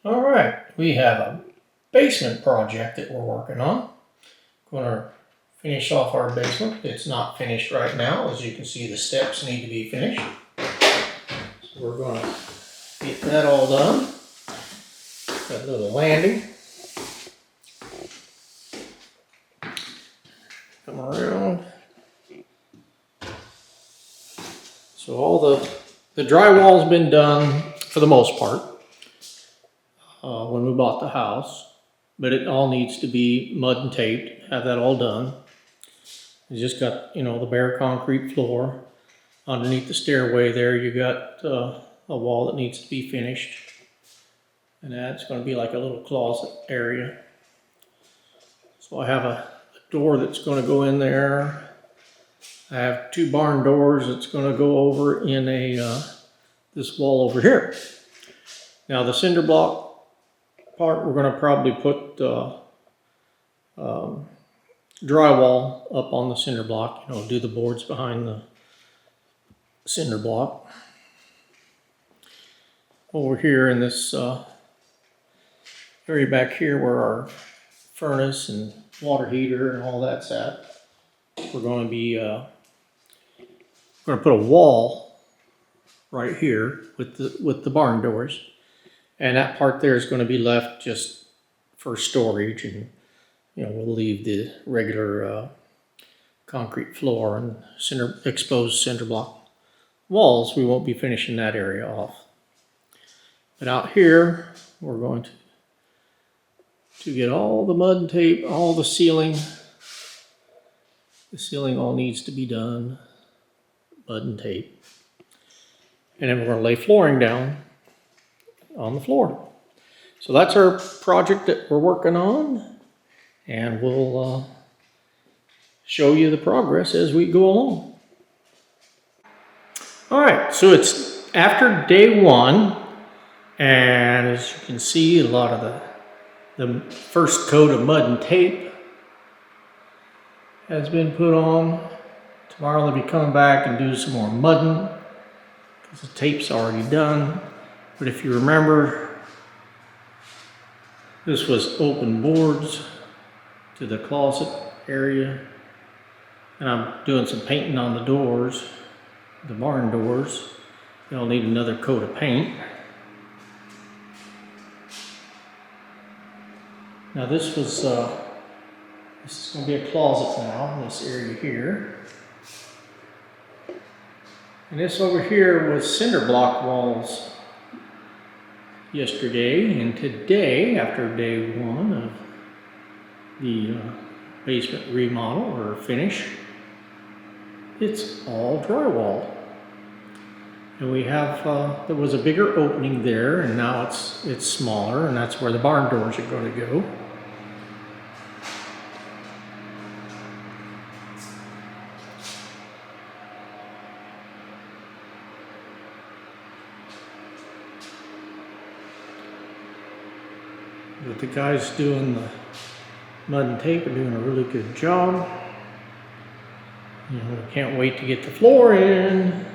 All right, we have a basement project that we're working on. Going to finish off our basement. It's not finished right now. As you can see, the steps need to be finished. So we're going to get that all done. Got a little landing. Come around. So all the drywall's been done for the most part when we bought the house, but it all needs to be mud and taped. Have that all done. You just got, the bare concrete floor. Underneath the stairway there, you got a wall that needs to be finished. And that's going to be like a little closet area. So I have a door that's going to go in there. I have two barn doors that's going to go over in this wall over here. Now the cinder block part, we're going to probably put drywall up on the cinder block, do the boards behind the cinder block. Over here in this area back here where our furnace and water heater and all that's at, we're going to be put a wall right here with the barn doors, and that part there is going to be left just for storage, and we'll leave the regular concrete floor and exposed cinder block walls. We won't be finishing that area off. But out here, we're going to get all the mud and tape, all the ceiling. The ceiling all needs to be done, mud and tape. And then we're going to lay flooring down on the floor. So that's our project that we're working on, and we'll show you the progress as we go along. All right, so it's after day one, and as you can see, a lot of the first coat of mud and tape has been put on. Tomorrow they'll be coming back and do some more mudding because the tape's already done. But if you remember, this was open boards to the closet area, and I'm doing some painting on the doors, the barn doors. They'll need another coat of paint. Now this is going to be a closet now in this area here. And this over here was cinder block walls yesterday, and today, after day one of the basement remodel or finish, it's all drywall. And we have, there was a bigger opening there, and now it's smaller, and that's where the barn doors are going to go. But the guys doing the mud and tape are doing a really good job. Can't wait to get the floor in.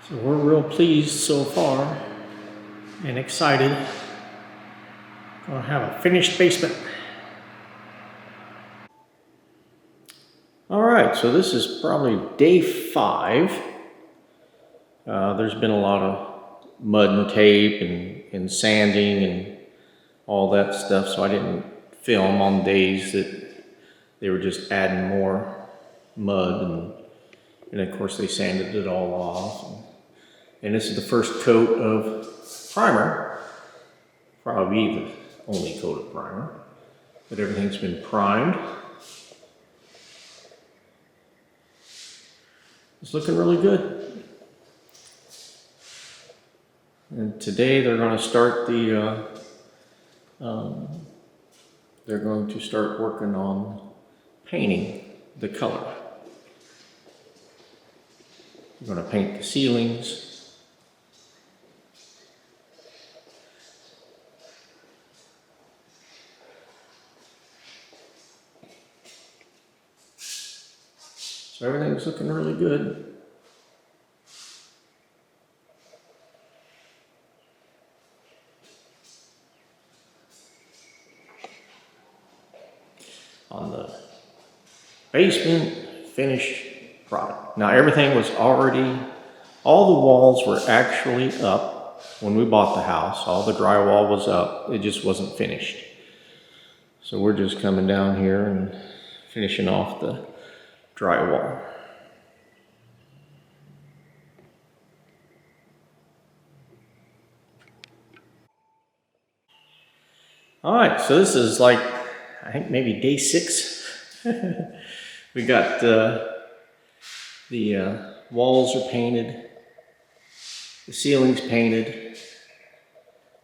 So we're real pleased so far and excited. Gonna have a finished basement. All right, so this is probably day 5. There's been a lot of mud and tape and sanding and all that stuff, so I didn't film on days that they were just adding more mud, and of course they sanded it all off. And this is the first coat of primer, probably the only coat of primer, but everything's been primed. It's looking really good. And today they're going to start they're going to start working on painting the color. We're going to paint the ceilings. So everything's looking really good. On the basement, finished product. Now everything was already, all the walls were actually up when we bought the house. All the drywall was up, it just wasn't finished. So we're just coming down here and finishing off the drywall. All right, so this is like, I think maybe day 6. We got the walls are painted, the ceiling's painted.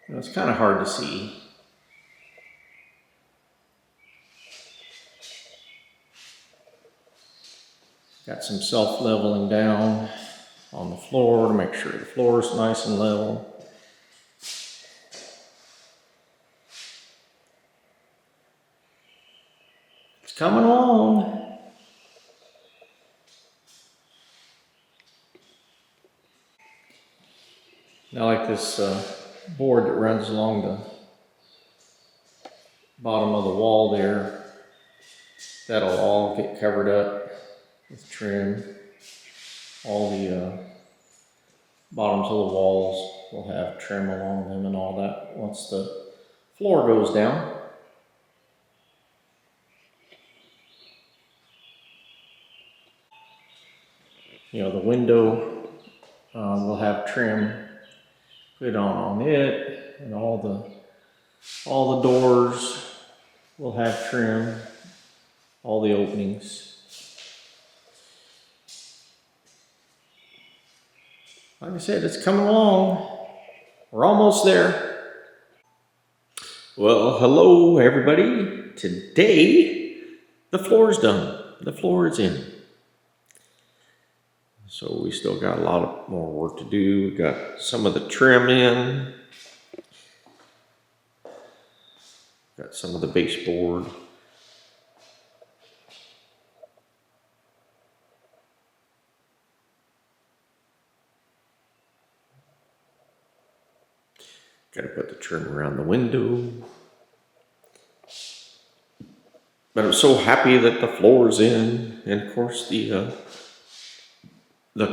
You know, it's kind of hard to see. Got some self-leveling down on the floor to make sure the floor is nice and level. It's coming along. Now, like this board that runs along the bottom of the wall there, that'll all get covered up with trim. All the bottoms of the walls will have trim along them and all that once the floor goes down. You know, the window will have trim put on it, and all the doors will have trim, all the openings. Like I said, it's coming along. We're almost there. Well, hello everybody. Today, the floor's done. The floor is in. So we still got a lot more work to do. We got some of the trim in. Got some of the baseboard. Got to put the trim around the window. But I'm so happy that the floor is in. And of course the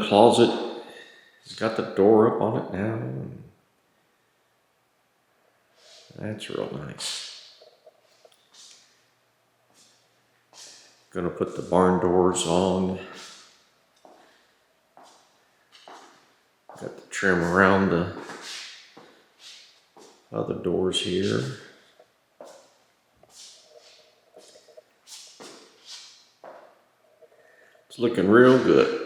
closet has got the door up on it now. That's real nice. Gonna put the barn doors on. Got the trim around the other doors here. It's looking real good.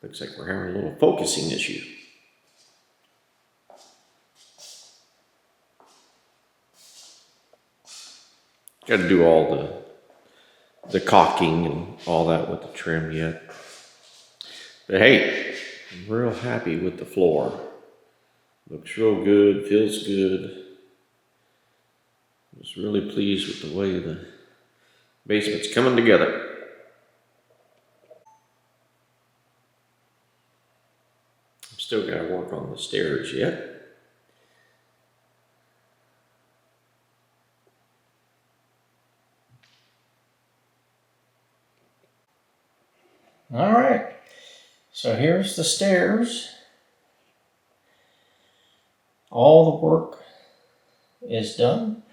Looks like we're having a little focusing issue. Got to do all the caulking and all that with the trim yet. But hey, I'm real happy with the floor. Looks real good, feels good. I was really pleased with the way the basement's coming together. Still got to work on the stairs yet. All right, so here's the stairs. All the work is done.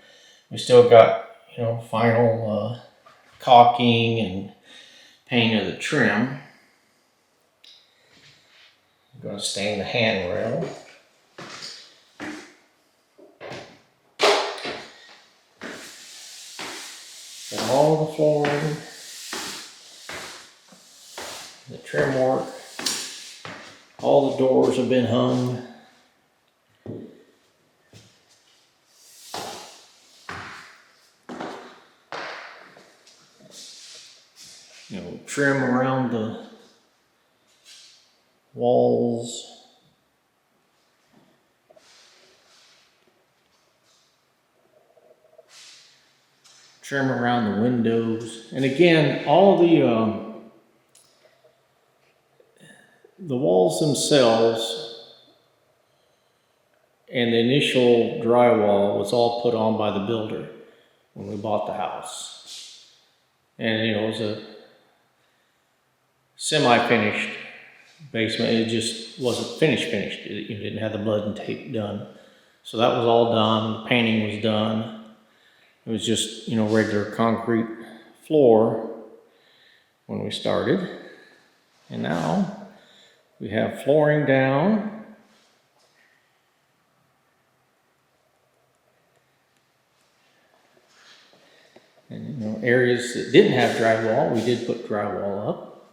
We still got, you know, final caulking and paint of the trim. I'm going to stain the handrail. Got all the flooring, the trim work, all the doors have been hung. You know, trim around the walls. trim around the windows. And again, all the walls themselves and the initial drywall was all put on by the builder when we bought the house. And it was a semi-finished basement. It just wasn't finished. It didn't have the blood and tape done. So that was all done. The painting was done. It was just, regular concrete floor when we started. And now we have flooring down. And areas that didn't have drywall, we did put drywall up,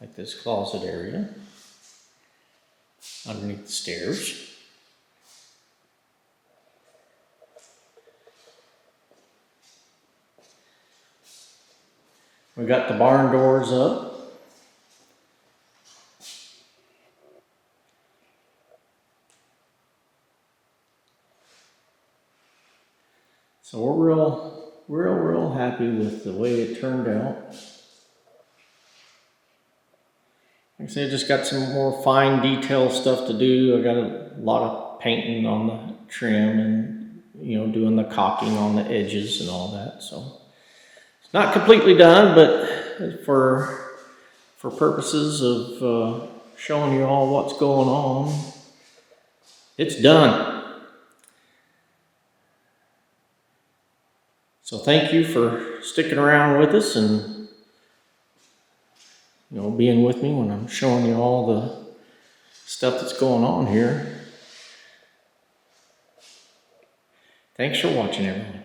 like this closet area, underneath the stairs. We got the barn doors up. So we're real happy with the way it turned out. Like I say, I just got some more fine detail stuff to do. I got a lot of painting on the trim and, doing the caulking on the edges and all that. So it's not completely done, but for purposes of showing you all what's going on, it's done. So thank you for sticking around with us and being with me when I'm showing you all the stuff that's going on here. Thanks for watching, everyone.